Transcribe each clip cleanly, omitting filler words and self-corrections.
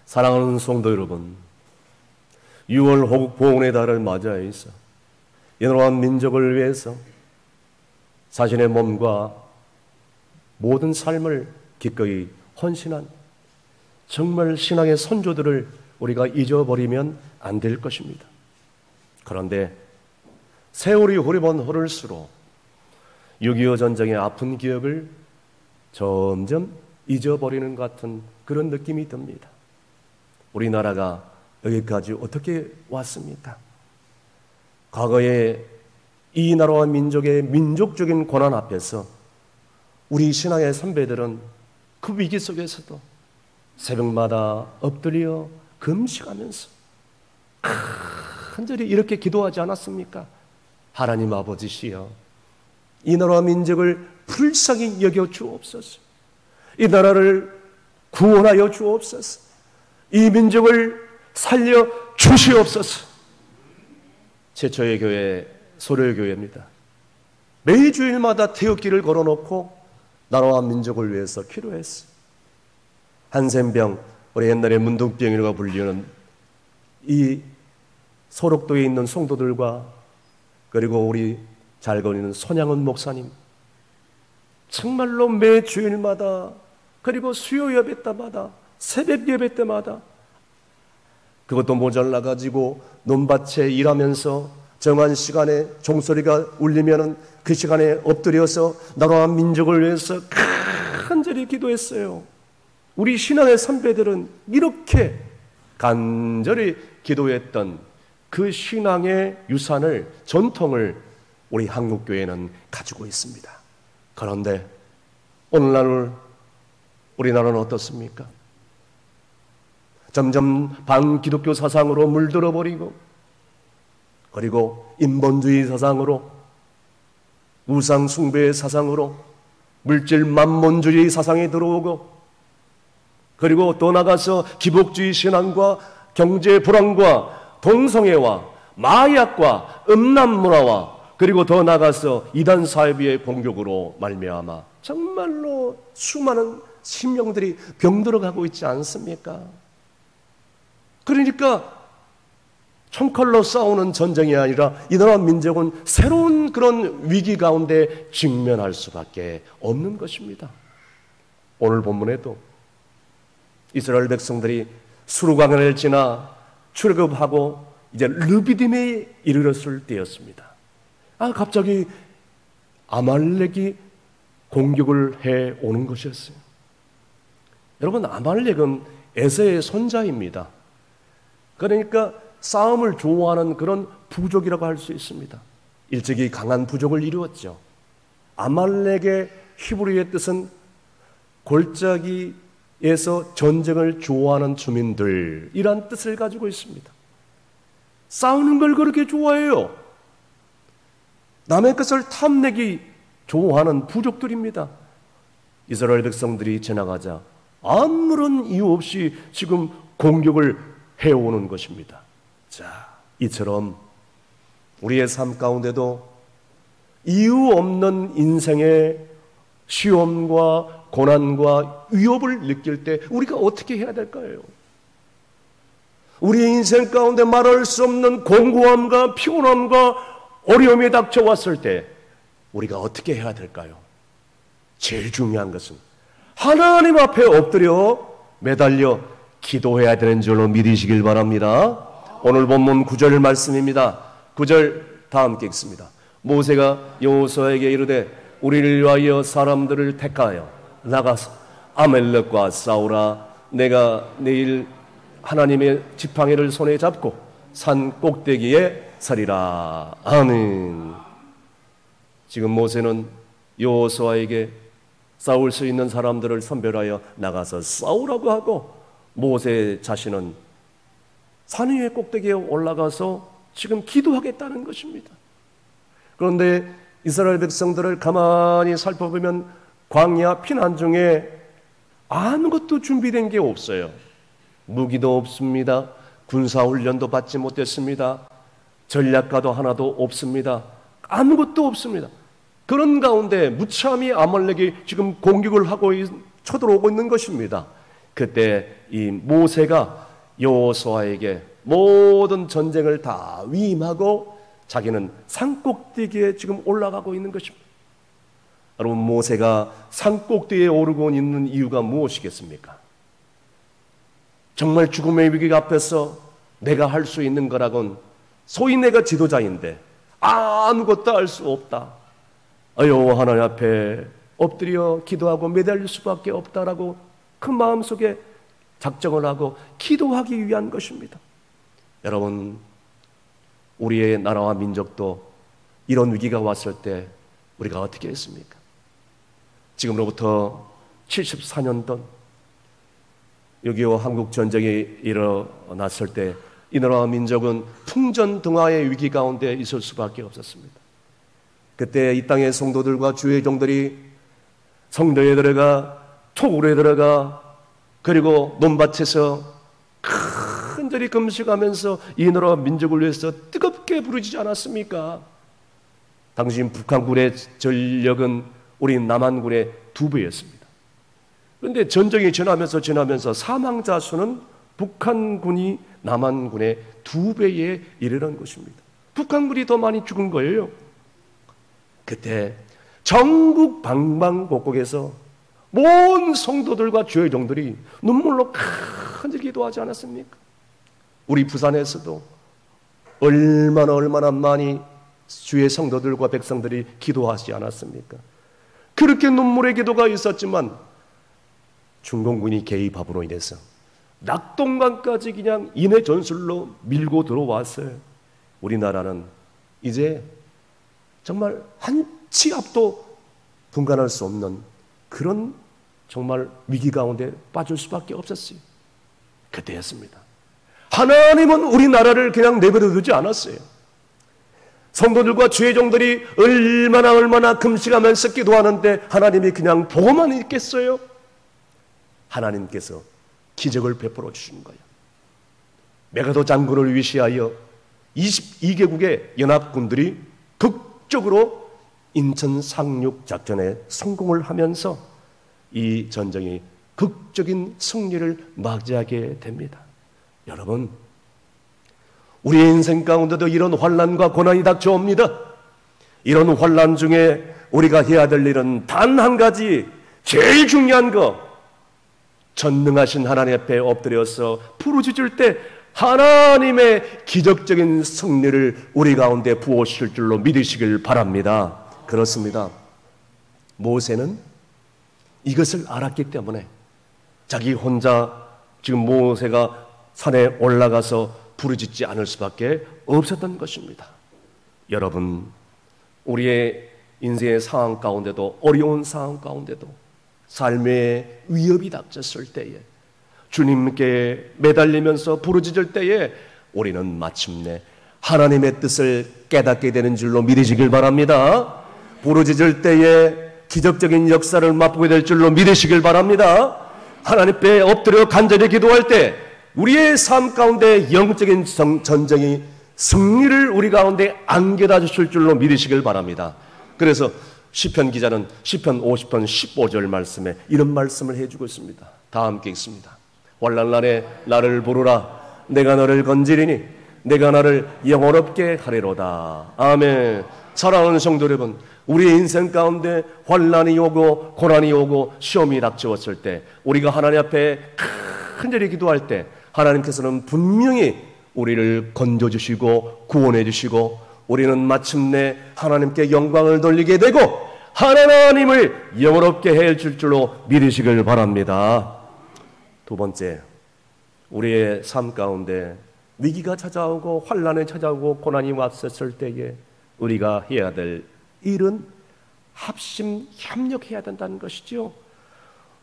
사랑하는 성도 여러분, 6월 호국 보훈의 달을 맞이하여 있어 이 나라와 민족을 위해서 자신의 몸과 모든 삶을 기꺼이 헌신한 정말 신앙의 선조들을 우리가 잊어버리면 안 될 것입니다. 그런데 세월이 흐르면 흐를수록 6.25 전쟁의 아픈 기억을 점점 잊어버리는 것 같은 그런 느낌이 듭니다. 우리나라가 여기까지 어떻게 왔습니까? 과거에 이 나라와 민족의 민족적인 고난 앞에서 우리 신앙의 선배들은 그 위기 속에서도 새벽마다 엎드려 금식하면서 간절히 이렇게 기도하지 않았습니까? 하나님 아버지시여, 이 나라와 민족을 불쌍히 여겨 주옵소서. 이 나라를 구원하여 주옵소서. 이 민족을 살려 주시옵소서. 최초의 교회 소려교회입니다. 매주일마다 태극기를 걸어놓고 나라와 민족을 위해서 기도했어요. 한센병, 우리 옛날에 문둥병이라고 불리는 이 소록도에 있는 성도들과 그리고 우리 잘 거리는 손양은 목사님, 정말로 매 주일마다 그리고 수요 예배 때마다 새벽 예배 때마다 그것도 모자라가지고 논밭에 일하면서 정한 시간에 종소리가 울리면은 그 시간에 엎드려서 나라와 민족을 위해서 간절히 기도했어요. 우리 신앙의 선배들은 이렇게 간절히 기도했던 그 신앙의 유산을, 전통을 우리 한국교회는 가지고 있습니다. 그런데 오늘날 우리나라는 어떻습니까? 점점 반기독교 사상으로 물들어 버리고, 그리고 인본주의 사상으로, 우상 숭배의 사상으로, 물질 만몬주의 사상이 들어오고, 그리고 또 나가서 기복주의 신앙과 경제 불안과 동성애와 마약과 음란 문화와 그리고 더 나가서 이단 사회비의 공격으로 말미암아 정말로 수많은 신명들이 병들어가고 있지 않습니까? 그러니까 총칼로 싸우는 전쟁이 아니라 이 나라 민족은 새로운 그런 위기 가운데 직면할 수밖에 없는 것입니다. 오늘 본문에도 이스라엘 백성들이 수르강을 지나 출애굽하고 이제 르비딤에 이르렀을 때였습니다. 갑자기 아말렉이 공격을 해 오는 것이었어요. 여러분, 아말렉은 에서의 손자입니다. 그러니까 싸움을 좋아하는 그런 부족이라고 할 수 있습니다. 일찍이 강한 부족을 이루었죠. 아말렉의 히브리의 뜻은 골짜기에서 전쟁을 좋아하는 주민들이란 뜻을 가지고 있습니다. 싸우는 걸 그렇게 좋아해요. 남의 것을 탐내기 좋아하는 부족들입니다. 이스라엘 백성들이 지나가자 아무런 이유 없이 지금 공격을 해오는 것입니다. 자, 이처럼 우리의 삶 가운데도 이유 없는 인생의 시험과 고난과 위협을 느낄 때 우리가 어떻게 해야 될까요? 우리의 인생 가운데 말할 수 없는 공고함과 피곤함과 어려움이 닥쳐왔을 때 우리가 어떻게 해야 될까요? 제일 중요한 것은 하나님 앞에 엎드려 매달려 기도해야 되는 줄로 믿으시길 바랍니다. 오늘 본문 9절 말씀입니다. 9절 다 함께 읽습니다. 모세가 여호수아에게 이르되 우리를 위하여 사람들을 택하여 나가서 아말렉과 싸우라. 내가 내일 하나님의 지팡이를 손에 잡고 산 꼭대기에 서리라. 아멘. 지금 모세는 여호수아에게 싸울 수 있는 사람들을 선별하여 나가서 싸우라고 하고, 모세 자신은 산 위의 꼭대기에 올라가서 지금 기도하겠다는 것입니다. 그런데 이스라엘 백성들을 가만히 살펴보면 광야 피난 중에 아무것도 준비된 게 없어요. 무기도 없습니다. 군사훈련도 받지 못했습니다. 전략가도 하나도 없습니다. 아무것도 없습니다. 그런 가운데 무참히 아말렉이 지금 공격을 하고 쳐들어오고 있는 것입니다. 그때 이 모세가 여호수아에게 모든 전쟁을 다 위임하고 자기는 산꼭대기에 지금 올라가고 있는 것입니다. 여러분, 모세가 산꼭대기에 오르고 있는 이유가 무엇이겠습니까? 정말 죽음의 위기 앞에서 내가 할 수 있는 거라곤, 소위 내가 지도자인데 아무것도 할 수 없다, 하나님 앞에 엎드려 기도하고 매달릴 수밖에 없다라고 그 마음속에 작정을 하고 기도하기 위한 것입니다. 여러분, 우리의 나라와 민족도 이런 위기가 왔을 때 우리가 어떻게 했습니까? 지금으로부터 74년 전 6.25 한국 전쟁이 일어났을 때 이 나라와 민족은 풍전등화의 위기 가운데 있을 수밖에 없었습니다. 그때 이 땅의 성도들과 주의 종들이 성도에 들어가, 토굴에 들어가, 그리고 논밭에서 큰절히 금식하면서 이 나라와 민족을 위해서 뜨겁게 부르짖지 않았습니까? 당시 북한군의 전력은 우리 남한군의 2배였습니다. 그런데 전쟁이 지나면서 사망자 수는 북한군이 남한군의 2배에 이르는 것입니다. 북한군이 더 많이 죽은 거예요. 그때 전국 방방곡곡에서 모든 성도들과 주의 종들이 눈물로 간절히 기도하지 않았습니까? 우리 부산에서도 얼마나 많이 주의 성도들과 백성들이 기도하지 않았습니까? 그렇게 눈물의 기도가 있었지만 중공군이 개입함으로 인해서 낙동강까지 그냥 인해 전술로 밀고 들어왔어요. 우리나라는 이제 정말 한 치 앞도 분간할 수 없는 그런 정말 위기 가운데 빠질 수밖에 없었어요. 그때였습니다. 하나님은 우리나라를 그냥 내버려 두지 않았어요. 성도들과 주의 종들이 얼마나 금식하면서 기도하는데 하나님이 그냥 보고만 있겠어요? 하나님께서 기적을 베풀어 주신 거예요. 메가도 장군을 위시하여 22개국의 연합군들이 극적으로 인천 상륙 작전에 성공을 하면서 이 전쟁이 극적인 승리를 맞이하게 됩니다. 여러분, 우리의 인생 가운데도 이런 환난과 고난이 닥쳐옵니다. 이런 환난 중에 우리가 해야 될 일은 단 한 가지, 제일 중요한 거, 전능하신 하나님 앞에 엎드려서 부르짖을 때 하나님의 기적적인 승리를 우리 가운데 부어주실 줄로 믿으시길 바랍니다. 그렇습니다. 모세는 이것을 알았기 때문에 자기 혼자 지금 모세가 산에 올라가서 부르짖지 않을 수밖에 없었던 것입니다. 여러분, 우리의 인생의 상황 가운데도, 어려운 상황 가운데도, 삶의 위협이 닥쳤을 때에, 주님께 매달리면서 부르짖을 때에 우리는 마침내 하나님의 뜻을 깨닫게 되는 줄로 믿으시길 바랍니다. 부르짖을 때에 기적적인 역사를 맛보게 될 줄로 믿으시길 바랍니다. 하나님 앞에 엎드려 간절히 기도할 때 우리의 삶 가운데 영적인 전쟁이 승리를 우리 가운데 안겨다 주실 줄로 믿으시길 바랍니다. 그래서 시편 기자는 시편 50편 15절 말씀에 이런 말씀을 해주고 있습니다. 다 함께 읽습니다. 환난 날에 나를 부르라. 내가 너를 건지리니 내가 나를 영원롭게 하리로다. 아멘. 사랑하는 성도 여러분, 우리의 인생 가운데 환난이 오고 고난이 오고 시험이 닥쳐왔을 때 우리가 하나님 앞에 간절히 기도할 때 하나님께서는 분명히 우리를 건져주시고 구원해주시고 우리는 마침내 하나님께 영광을 돌리게 되고 하나님을 영원롭게 해줄 줄로 믿으시길 바랍니다. 두 번째, 우리의 삶 가운데 위기가 찾아오고 환난이 찾아오고 고난이 왔었을 때에 우리가 해야 될 일은 협력해야 된다는 것이죠.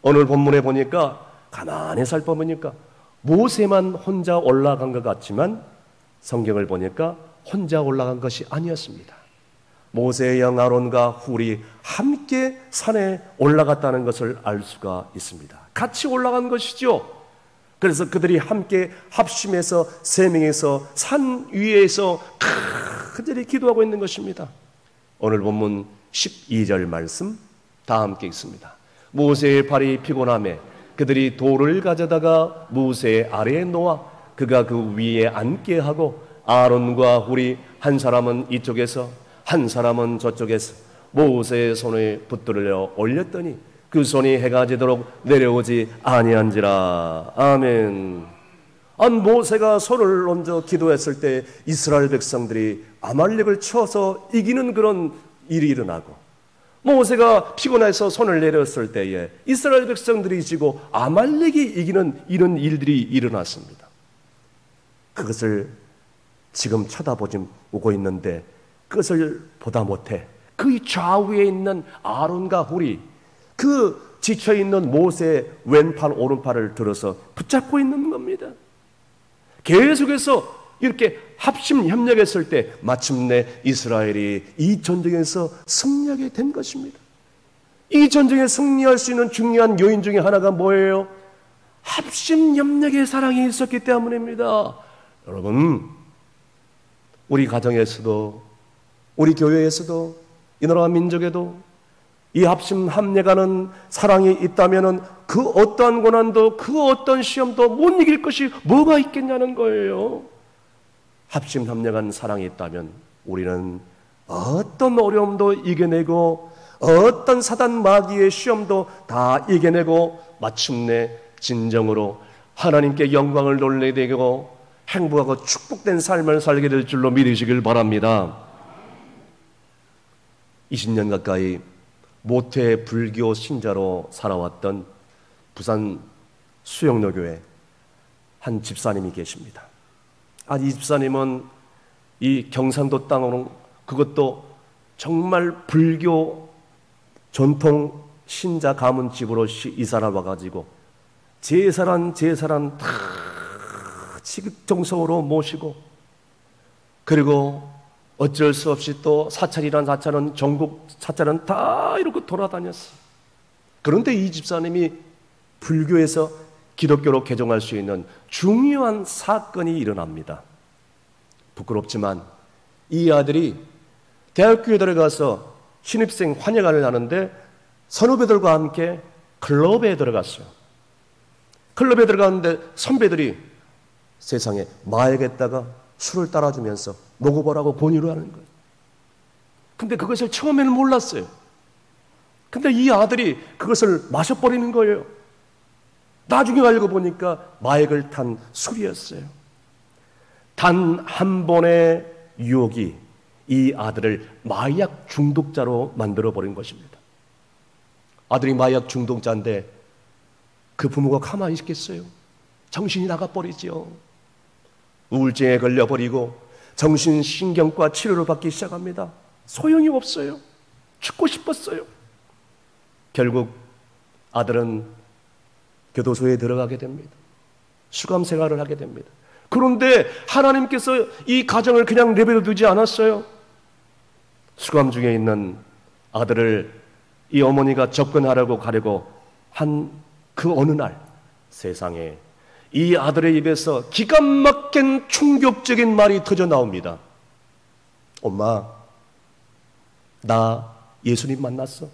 오늘 본문에 보니까 가만히 살펴보니까 모세만 혼자 올라간 것 같지만 성경을 보니까 혼자 올라간 것이 아니었습니다. 모세의 형 아론과 훌이 함께 산에 올라갔다는 것을 알 수가 있습니다. 같이 올라간 것이죠. 그래서 그들이 함께 합심해서 세 명이서 산 위에서 간절히 기도하고 있는 것입니다. 오늘 본문 12절 말씀 다 함께 읽습니다. 모세의 발이 피곤함에 그들이 돌을 가져다가 모세 아래에 놓아 그가 그 위에 앉게 하고 아론과 훌이 한 사람은 이쪽에서 한 사람은 저쪽에서 모세의 손에 붙들려 올렸더니 그 손이 해가 지도록 내려오지 아니한지라. 아멘. 모세가 손을 얹어 기도했을 때 이스라엘 백성들이 아말렉을 쳐서 이기는 그런 일이 일어나고, 모세가 피곤해서 손을 내렸을 때에 이스라엘 백성들이 지고 아말렉이 이기는 이런 일들이 일어났습니다. 그것을 지금 쳐다보고 있는데 그것을 보다 못해 그 좌우에 있는 아론과 훌이 그 지쳐있는 모세의 왼팔 오른팔을 들어서 붙잡고 있는 겁니다. 계속해서 이렇게 합심 협력했을 때 마침내 이스라엘이 이 전쟁에서 승리하게 된 것입니다. 이 전쟁에 승리할 수 있는 중요한 요인 중에 하나가 뭐예요? 합심 협력의 사랑이 있었기 때문입니다. 여러분, 우리 가정에서도, 우리 교회에서도, 이 나라 민족에도 이 합심 합력하는 사랑이 있다면 그 어떠한 고난도, 그 어떤 시험도 못 이길 것이 뭐가 있겠냐는 거예요. 합심 합력한 사랑이 있다면 우리는 어떤 어려움도 이겨내고 어떤 사단 마귀의 시험도 다 이겨내고 마침내 진정으로 하나님께 영광을 돌리고 행복하고 축복된 삶을 살게 될 줄로 믿으시길 바랍니다. 20년 가까이 모태 불교 신자로 살아왔던 부산 수영로교회 한 집사님이 계십니다. 이 집사님은 이 경상도 땅으로, 그것도 정말 불교 전통 신자 가문 집으로 이사를 와가지고 제사란 다 지극정성으로 모시고, 그리고 어쩔 수 없이 또 사찰이란 사찰은, 전국 사찰은 다 이러고 돌아다녔어요. 그런데 이 집사님이 불교에서 기독교로 개종할 수 있는 중요한 사건이 일어납니다. 부끄럽지만 이 아들이 대학교에 들어가서 신입생 환영회를 하는데 선후배들과 함께 클럽에 들어갔어요. 클럽에 들어갔는데 선배들이 세상에 마약에다가 술을 따라주면서 먹어보라고 권유를 하는 거예요. 근데 그것을 처음에는 몰랐어요. 근데 이 아들이 그것을 마셔버리는 거예요. 나중에 알고 보니까 마약을 탄 술이었어요. 단 한 번의 유혹이 이 아들을 마약 중독자로 만들어버린 것입니다. 아들이 마약 중독자인데 그 부모가 가만히 있겠어요? 정신이 나가버리지요. 우울증에 걸려버리고 정신신경과 치료를 받기 시작합니다. 소용이 없어요. 죽고 싶었어요. 결국 아들은 교도소에 들어가게 됩니다. 수감 생활을 하게 됩니다. 그런데 하나님께서 이 가정을 그냥 내버려 두지 않았어요. 수감 중에 있는 아들을 이 어머니가 접근하려고 가려고 한 그 어느 날 세상에 이 아들의 입에서 기가 막힌 충격적인 말이 터져 나옵니다. 엄마, 나 예수님 만났어.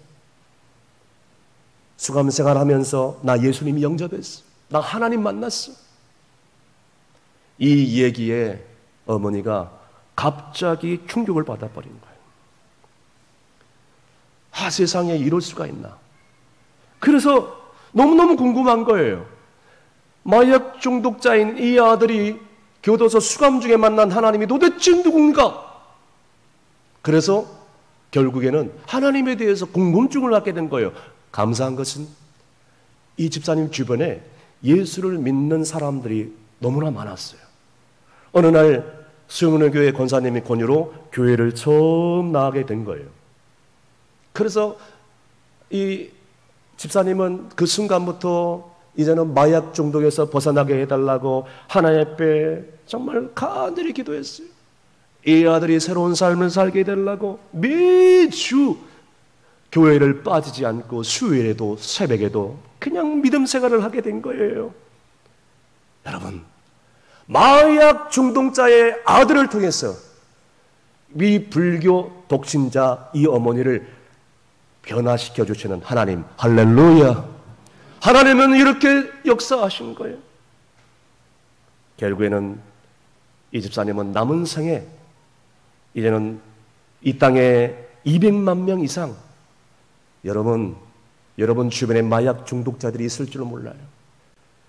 수감 생활하면서 나 예수님 영접했어. 나 하나님 만났어. 이 얘기에 어머니가 갑자기 충격을 받아버린 거예요. 세상에 이럴 수가 있나. 그래서 너무너무 궁금한 거예요. 마약 중독자인 이 아들이 교도소 수감 중에 만난 하나님이 도대체 누군가? 그래서 결국에는 하나님에 대해서 궁금증을 갖게 된 거예요. 감사한 것은 이 집사님 주변에 예수를 믿는 사람들이 너무나 많았어요. 어느 날 수영로교회 권사님의 권유로 교회를 처음 나가게 된 거예요. 그래서 이 집사님은 그 순간부터 이제는 마약 중독에서 벗어나게 해달라고 하나님 앞에 정말 간절히 기도했어요. 이 아들이 새로운 삶을 살게 해달라고 매주 교회를 빠지지 않고 수요일에도 새벽에도 그냥 믿음 생활을 하게 된 거예요. 여러분, 마약 중독자의 아들을 통해서 이 불교 독신자 이 어머니를 변화시켜 주시는 하나님, 할렐루야. 하나님은 이렇게 역사하신 거예요. 결국에는 이 집사님은 남은 생에 이제는 이 땅에 200만 명 이상, 여러분 주변에 마약 중독자들이 있을 줄 몰라요.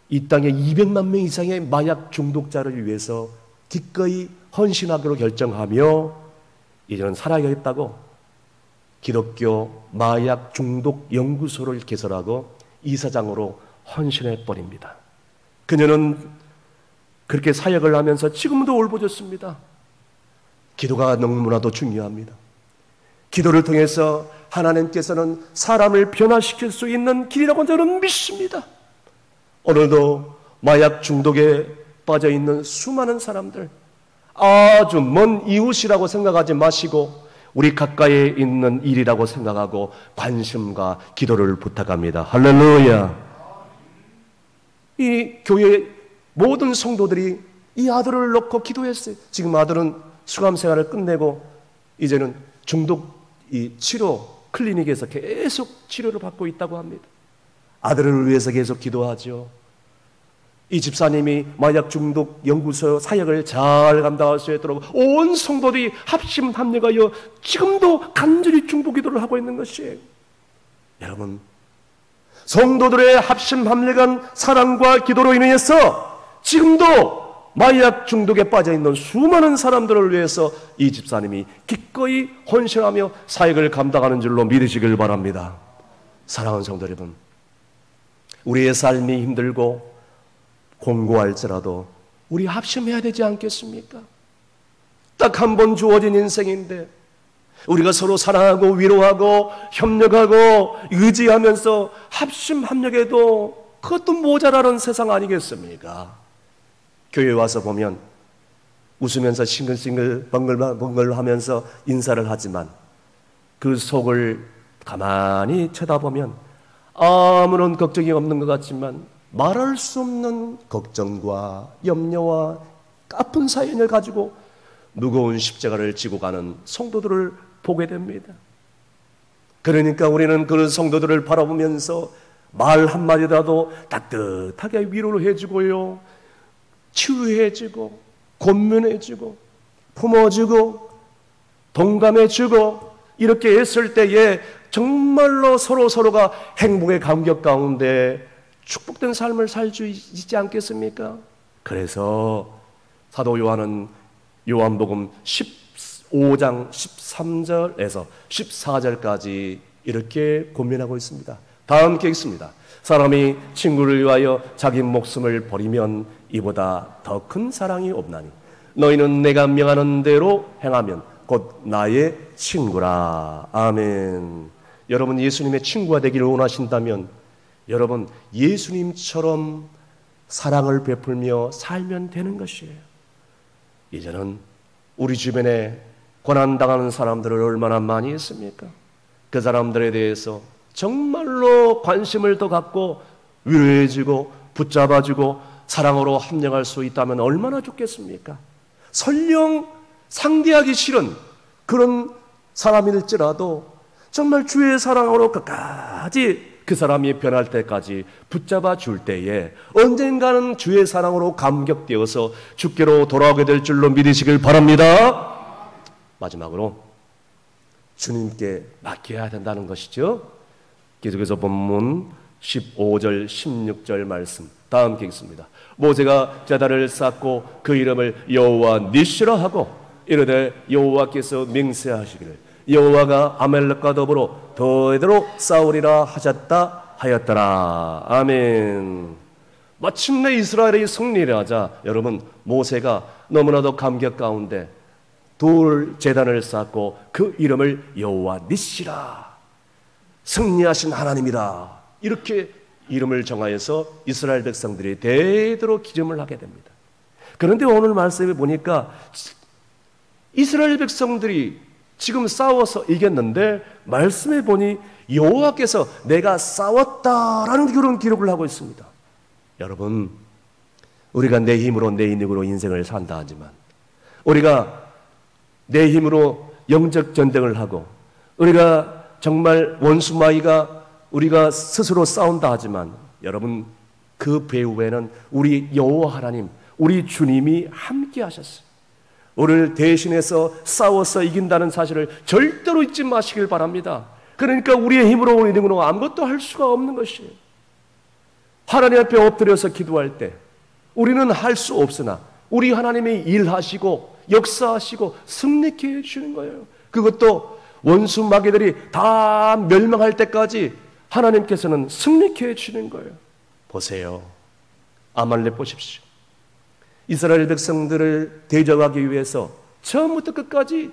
이 땅에 200만 명 이상의 마약 중독자를 위해서 기꺼이 헌신하기로 결정하며 이제는 살아야겠다고 기독교 마약 중독 연구소를 개설하고 이사장으로 헌신해 버립니다. 그녀는 그렇게 사역을 하면서 지금도 울부짖습니다. 기도가 너무나도 중요합니다. 기도를 통해서 하나님께서는 사람을 변화시킬 수 있는 길이라고 저는 믿습니다. 오늘도 마약 중독에 빠져 있는 수많은 사람들, 아주 먼 이웃이라고 생각하지 마시고 우리 가까이에 있는 일이라고 생각하고 관심과 기도를 부탁합니다. 할렐루야. 이 교회 모든 성도들이 이 아들을 놓고 기도했어요. 지금 아들은 수감 생활을 끝내고 이제는 중독 치료 클리닉에서 계속 치료를 받고 있다고 합니다. 아들을 위해서 계속 기도하죠. 이 집사님이 마약 중독 연구소 사역을 잘 감당할 수 있도록 온 성도들이 합심 합력하여 지금도 간절히 중보 기도를 하고 있는 것이에요. 여러분, 성도들의 합심 합력한 사랑과 기도로 인해서 지금도 마약 중독에 빠져 있는 수많은 사람들을 위해서 이 집사님이 기꺼이 헌신하며 사역을 감당하는 줄로 믿으시길 바랍니다. 사랑하는 성도 여러분, 우리의 삶이 힘들고 공고할지라도 우리 합심해야 되지 않겠습니까? 딱 한 번 주어진 인생인데 우리가 서로 사랑하고 위로하고 협력하고 의지하면서 합심 합력해도 그것도 모자라는 세상 아니겠습니까? 교회 와서 보면 웃으면서 싱글싱글 번글번글 하면서 인사를 하지만 그 속을 가만히 쳐다보면 아무런 걱정이 없는 것 같지만 말할 수 없는 걱정과 염려와 아픈 사연을 가지고 무거운 십자가를 지고 가는 성도들을 보게 됩니다. 그러니까 우리는 그런 성도들을 바라보면서 말 한마디라도 따뜻하게 위로를 해주고요, 치유해주고 권면해주고 품어주고 동감해주고 이렇게 했을 때에 정말로 서로가 행복의 감격 가운데 축복된 삶을 살 수 있지 않겠습니까? 그래서 사도 요한은 요한복음 15장 13절에서 14절까지 이렇게 권면하고 있습니다. 다 함께 읽습니다. 사람이 친구를 위하여 자기 목숨을 버리면 이보다 더 큰 사랑이 없나니 너희는 내가 명하는 대로 행하면 곧 나의 친구라. 아멘. 여러분 예수님의 친구가 되기를 원하신다면 여러분 예수님처럼 사랑을 베풀며 살면 되는 것이에요. 이제는 우리 주변에 고난당하는 사람들을 얼마나 많이 있습니까? 그 사람들에 대해서 정말로 관심을 더 갖고 위로해주고 붙잡아주고 사랑으로 합력할 수 있다면 얼마나 좋겠습니까? 설령 상대하기 싫은 그런 사람일지라도 정말 주의 사랑으로 끝까지 그 사람이 변할 때까지 붙잡아 줄 때에 언젠가는 주의 사랑으로 감격되어서 주께로 돌아오게 될 줄로 믿으시길 바랍니다. 마지막으로 주님께 맡겨야 된다는 것이죠. 계속해서 본문 15절 16절 말씀 다 함께 읽습니다. 모세가 제단을 쌓고 그 이름을 여호와 니시라 하고 이르되 여호와께서 맹세하시기를 여호와가 아말렉과 더불어 더대로 싸우리라 하셨다 하였더라. 아멘. 마침내 이스라엘이 승리를 하자 여러분 모세가 너무나도 감격 가운데 돌 제단을 쌓고 그 이름을 여호와 니시라, 승리하신 하나님이다, 이렇게 이름을 정하여서 이스라엘 백성들이 대대로 기름을 하게 됩니다. 그런데 오늘 말씀에 보니까 이스라엘 백성들이 지금 싸워서 이겼는데 말씀에 보니 여호와께서 내가 싸웠다라는 그런 기록을 하고 있습니다. 여러분, 우리가 내 힘으로 내 인력으로 인생을 산다 하지만 우리가 내 힘으로 영적 전쟁을 하고 우리가 정말 원수마귀가 우리가 스스로 싸운다 하지만 여러분, 그 배후에는 우리 여호와 하나님, 우리 주님이 함께 하셨어요. 우리를 대신해서 싸워서 이긴다는 사실을 절대로 잊지 마시길 바랍니다. 그러니까 우리의 힘으로 우리 능으로 아무것도 할 수가 없는 것이에요. 하나님 앞에 엎드려서 기도할 때 우리는 할 수 없으나 우리 하나님이 일하시고 역사하시고 승리케 해주시는 거예요. 그것도 원수 마귀들이 다 멸망할 때까지 하나님께서는 승리케 해주시는 거예요. 보세요. 아말렉 보십시오. 이스라엘 백성들을 대적하기 위해서 처음부터 끝까지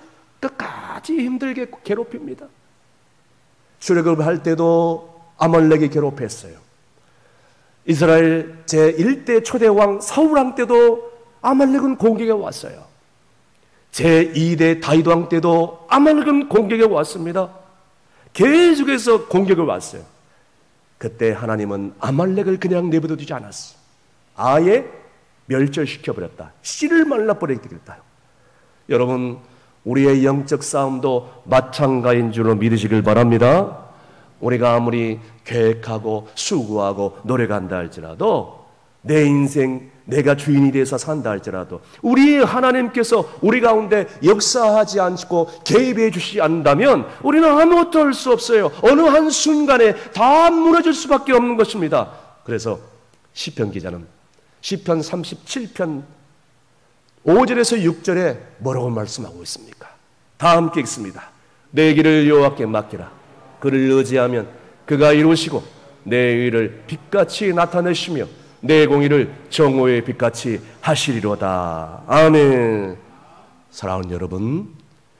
힘들게 괴롭힙니다. 출애굽할 때도 아말렉이 괴롭혔어요. 이스라엘 제1대 초대왕 사울왕 때도 아말렉은 공격에 왔어요. 제2대 다윗왕 때도 아말렉은 공격에 왔습니다. 계속해서 공격을 왔어요. 그때 하나님은 아말렉을 그냥 내버려 두지 않았어요. 아예 멸절시켜버렸다. 씨를 말라버리겠다. 여러분, 우리의 영적 싸움도 마찬가지인 줄로 믿으시길 바랍니다. 우리가 아무리 계획하고 수고하고 노력한다 할지라도, 내 인생 내가 주인이 돼서 산다 할지라도 우리 하나님께서 우리 가운데 역사하지 않고 개입해 주시지 않는다면 우리는 아무것도 할 수 없어요. 어느 한순간에 다 무너질 수밖에 없는 것입니다. 그래서 시편 기자는 시편 37편 5절에서 6절에 뭐라고 말씀하고 있습니까? 다 함께 읽습니다. 내 길을 여호와께 맡기라. 그를 의지하면 그가 이루시고 내 의를 빛같이 나타내시며 내 공의를 정오의 빛같이 하시리로다. 아멘. 사랑하는 여러분,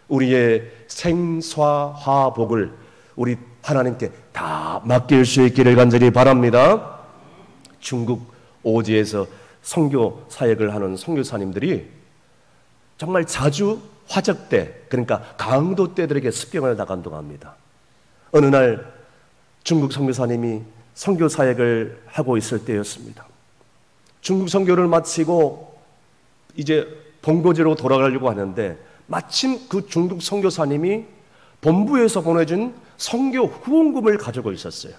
우리의 생사화복을 우리 하나님께 다 맡길 수 있기를 간절히 바랍니다. 중국 오지에서 선교 사역을 하는 선교사님들이 정말 자주 화적대, 그러니까 강도 떼들에게 습격을 나간다고 합니다. 어느 날 중국 선교사님이 선교 사역을 하고 있을 때였습니다. 중국 선교를 마치고 이제 본고지로 돌아가려고 하는데 마침 그 중국 선교사님이 본부에서 보내준 선교 후원금을 가지고 있었어요.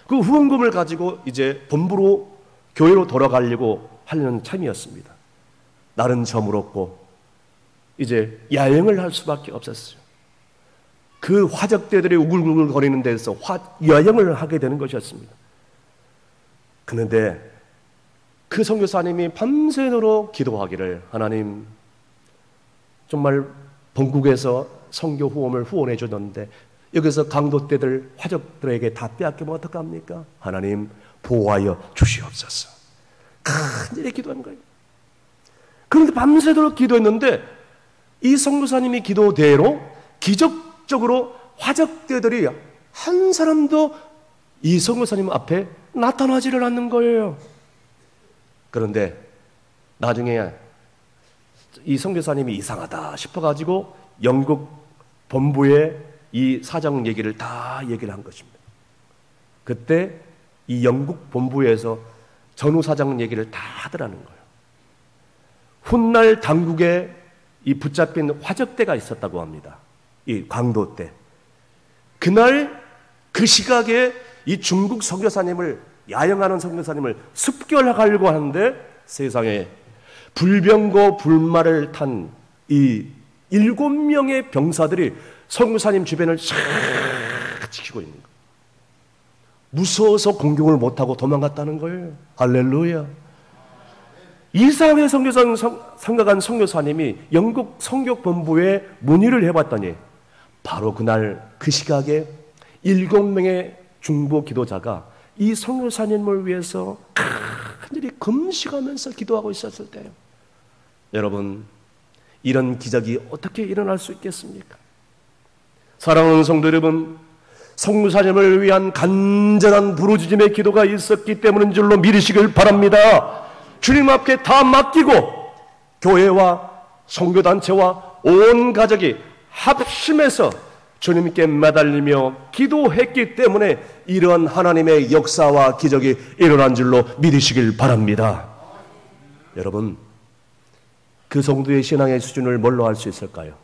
그 후원금을 가지고 이제 본부로 교회로 돌아가려고 하는 참이었습니다. 날은 저물었고 이제 야영을 할 수밖에 없었어요. 그 화적대들이 우글우글 거리는 데서 야영을 하게 되는 것이었습니다. 그런데 그 선교사님이 밤새도록 기도하기를, 하나님, 정말 본국에서 선교 후원을 후원해 줬는데 여기서 강도떼들 화적들에게 다 빼앗기면 어떡합니까? 하나님 보호하여 주시옵소서. 간절히 기도하는 거예요. 그런데 밤새도록 기도했는데 이 선교사님이 기도대로 기적적으로 화적대들이 한 사람도 이 선교사님 앞에 나타나지를 않는 거예요. 그런데 나중에 이 선교사님이 이상하다 싶어가지고 영국 본부에 이 사장 얘기를 다 얘기를 한 것입니다. 그때 이 영국 본부에서 전후 사장 얘기를 다 하더라는 거예요. 훗날 당국에 이 붙잡힌 화적대가 있었다고 합니다. 이 강도 때. 그날 그 시각에 이 중국 선교사님을, 야영하는 선교사님을 습격하려고 하는데 세상에 불병거 불말을 탄 이 7명의 병사들이 선교사님 주변을 싹 지키고 있는 거예요. 무서워서 공격을 못하고 도망갔다는 거예요. 할렐루야. 이상의 성가간 선교사님이 영국 선교본부에 문의를 해봤더니 바로 그날 그 시각에 7명의 중보 기도자가 이 선교사님을 위해서 간절히 금식하면서 기도하고 있었을 때요. 여러분, 이런 기적이 어떻게 일어날 수 있겠습니까? 사랑하는 성도 여러분, 선교사님을 위한 간절한 부르짖음의 기도가 있었기 때문인 줄로 믿으시길 바랍니다. 주님 앞에 다 맡기고 교회와 선교단체와 온 가족이 합심해서 주님께 매달리며 기도했기 때문에 이러한 하나님의 역사와 기적이 일어난 줄로 믿으시길 바랍니다. 여러분, 그 정도의 신앙의 수준을 뭘로 알 수 있을까요?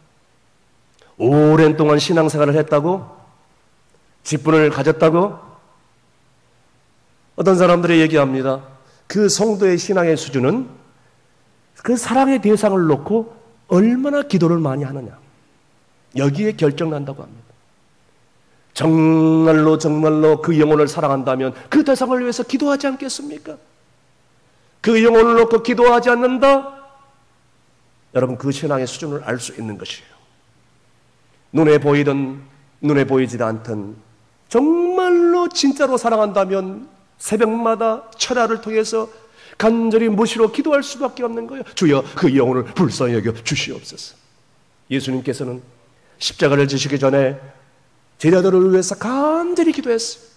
오랜 동안 신앙생활을 했다고? 직분을 가졌다고? 어떤 사람들이 얘기합니다. 그 성도의 신앙의 수준은 그 사랑의 대상을 놓고 얼마나 기도를 많이 하느냐, 여기에 결정난다고 합니다. 정말로 그 영혼을 사랑한다면 그 대상을 위해서 기도하지 않겠습니까? 그 영혼을 놓고 기도하지 않는다? 여러분, 그 신앙의 수준을 알 수 있는 것이에요. 눈에 보이든 눈에 보이지도 않든 정말로 진짜로 사랑한다면 새벽마다 철야를 통해서 간절히 무시로 기도할 수밖에 없는 거예요. 주여, 그 영혼을 불쌍히 여겨 주시옵소서. 예수님께서는 십자가를 지시기 전에 제자들을 위해서 간절히 기도했어요.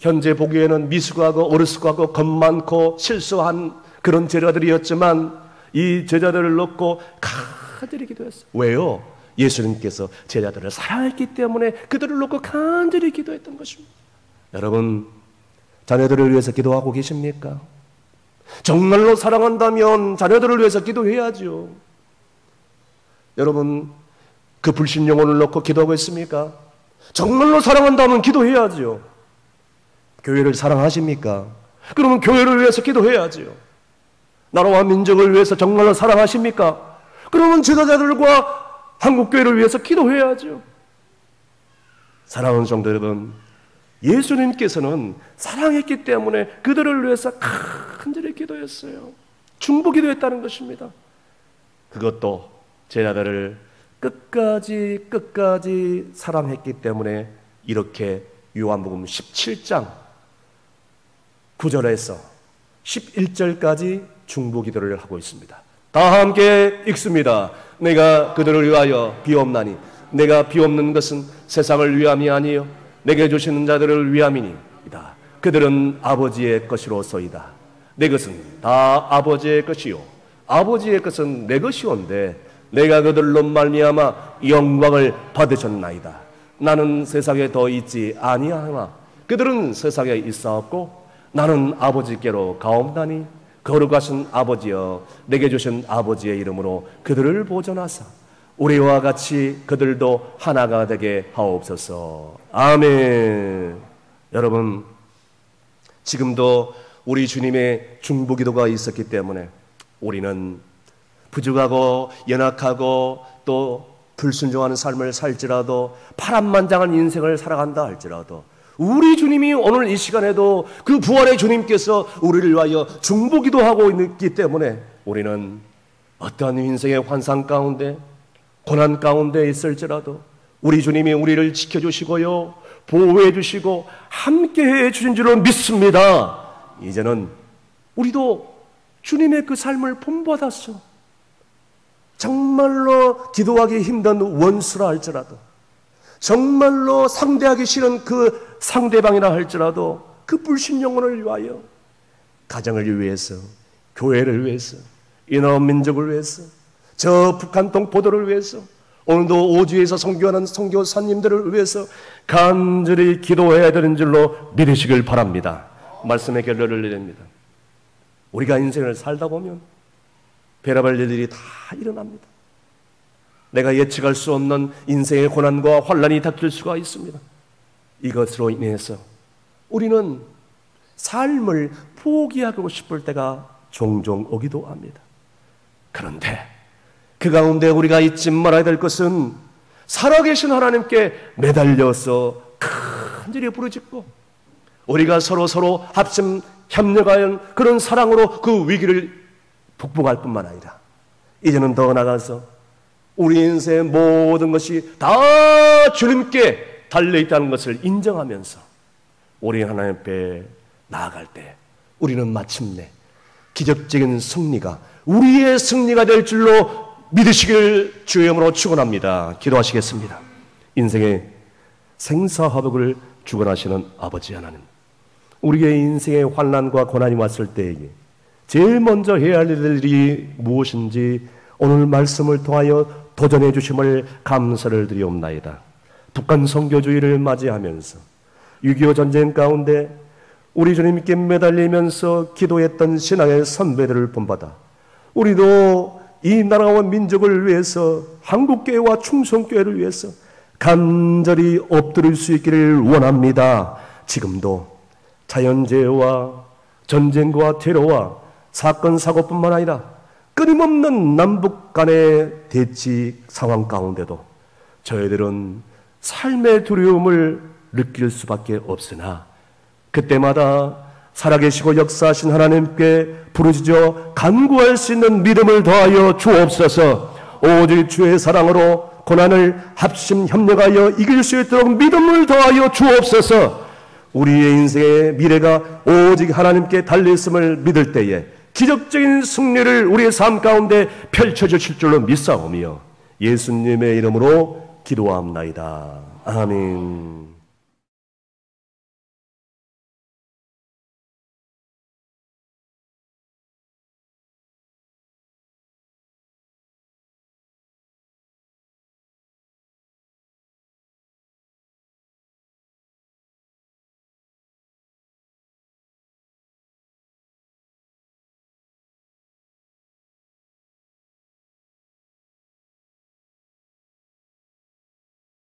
현재 보기에는 미숙하고 어리숙하고 겁 많고 실수한 그런 제자들이었지만 이 제자들을 놓고 간절히 기도했어요. 왜요? 예수님께서 제자들을 사랑했기 때문에 그들을 놓고 간절히 기도했던 것입니다. 여러분, 자녀들을 위해서 기도하고 계십니까? 정말로 사랑한다면 자녀들을 위해서 기도해야죠. 여러분, 그 불신 영혼을 놓고 기도하고 있습니까? 정말로 사랑한다면 기도해야죠. 교회를 사랑하십니까? 그러면 교회를 위해서 기도해야죠. 나라와 민족을 위해서 정말로 사랑하십니까? 그러면 지도자들과 한국교회를 위해서 기도해야죠. 사랑하는 성도 여러분, 예수님께서는 사랑했기 때문에 그들을 위해서 간절히 기도했어요. 중보 기도했다는 것입니다. 그것도 제자들을 끝까지 사랑했기 때문에 이렇게 요한복음 17장 9절에서 11절까지 중보 기도를 하고 있습니다. 다 함께 읽습니다. 내가 그들을 위하여 비옵나니 내가 비옵는 것은 세상을 위함이 아니요 내게 주시는 자들을 위함이니이다. 그들은 아버지의 것이로소이다. 내 것은 다 아버지의 것이요 아버지의 것은 내 것이온데 내가 그들로 말미암아 영광을 받으셨나이다. 나는 세상에 더 있지 아니하나 그들은 세상에 있사옵고 나는 아버지께로 가옵나니 거룩하신 아버지여 내게 주신 아버지의 이름으로 그들을 보존하사 우리와 같이 그들도 하나가 되게 하옵소서. 아멘. 여러분, 지금도 우리 주님의 중보기도가 있었기 때문에 우리는 부족하고 연약하고 또 불순종하는 삶을 살지라도 파란만장한 인생을 살아간다 할지라도 우리 주님이 오늘 이 시간에도 그 부활의 주님께서 우리를 위하여 중보기도하고 있기 때문에 우리는 어떠한 인생의 환상 가운데 고난 가운데 있을지라도 우리 주님이 우리를 지켜주시고요 보호해 주시고 함께해 주신 줄로 믿습니다. 이제는 우리도 주님의 그 삶을 본받았어. 정말로 기도하기 힘든 원수라 할지라도 정말로 상대하기 싫은 그 상대방이라 할지라도 그 불신 영혼을 위하여 가정을 위해서 교회를 위해서 이 나라 민족을 위해서 저 북한 동포들을 위해서 오늘도 오주에서 선교하는 선교사님들을 위해서 간절히 기도해야 되는 줄로 믿으시길 바랍니다. 말씀의 결론을 내립니다. 우리가 인생을 살다 보면 별의별 일들이 다 일어납니다. 내가 예측할 수 없는 인생의 고난과 환난이 닥칠 수가 있습니다. 이것으로 인해서 우리는 삶을 포기하고 싶을 때가 종종 오기도 합니다. 그런데 그 가운데 우리가 잊지 말아야 될 것은 살아계신 하나님께 매달려서 간절히 부르짖고 우리가 서로 합심 협력하는 그런 사랑으로 그 위기를 극복할 뿐만 아니라 이제는 더 나아가서 우리 인생의 모든 것이 다 주님께 달려있다는 것을 인정하면서 우리 하나님 앞에 나아갈 때 우리는 마침내 기적적인 승리가 우리의 승리가 될 줄로 믿으시길 주의 이름으로 축원합니다. 기도하시겠습니다. 인생의 생사화복을 주관하시는 아버지 하나님, 우리의 인생의 환난과 고난이 왔을 때에 제일 먼저 해야 할 일이 무엇인지 오늘 말씀을 통하여 도전해 주심을 감사를 드리옵나이다. 북한 선교주의를 맞이하면서 6.25 전쟁 가운데 우리 주님께 매달리면서 기도했던 신앙의 선배들을 본받아 우리도 이 나라와 민족을 위해서 한국교회와 충성교회를 위해서 간절히 엎드릴 수 있기를 원합니다. 지금도 자연재해와 전쟁과 테러와 사건 사고뿐만 아니라 끊임없는 남북 간의 대치 상황 가운데도 저희들은 삶의 두려움을 느낄 수밖에 없으나 그때마다 살아계시고 역사하신 하나님께 부르짖어 간구할 수 있는 믿음을 더하여 주옵소서. 오직 주의 사랑으로 고난을 합심 협력하여 이길 수 있도록 믿음을 더하여 주옵소서. 우리의 인생의 미래가 오직 하나님께 달려있음을 믿을 때에 기적적인 승리를 우리의 삶 가운데 펼쳐주실 줄로 믿사오며 예수님의 이름으로 기도합나이다. 아멘.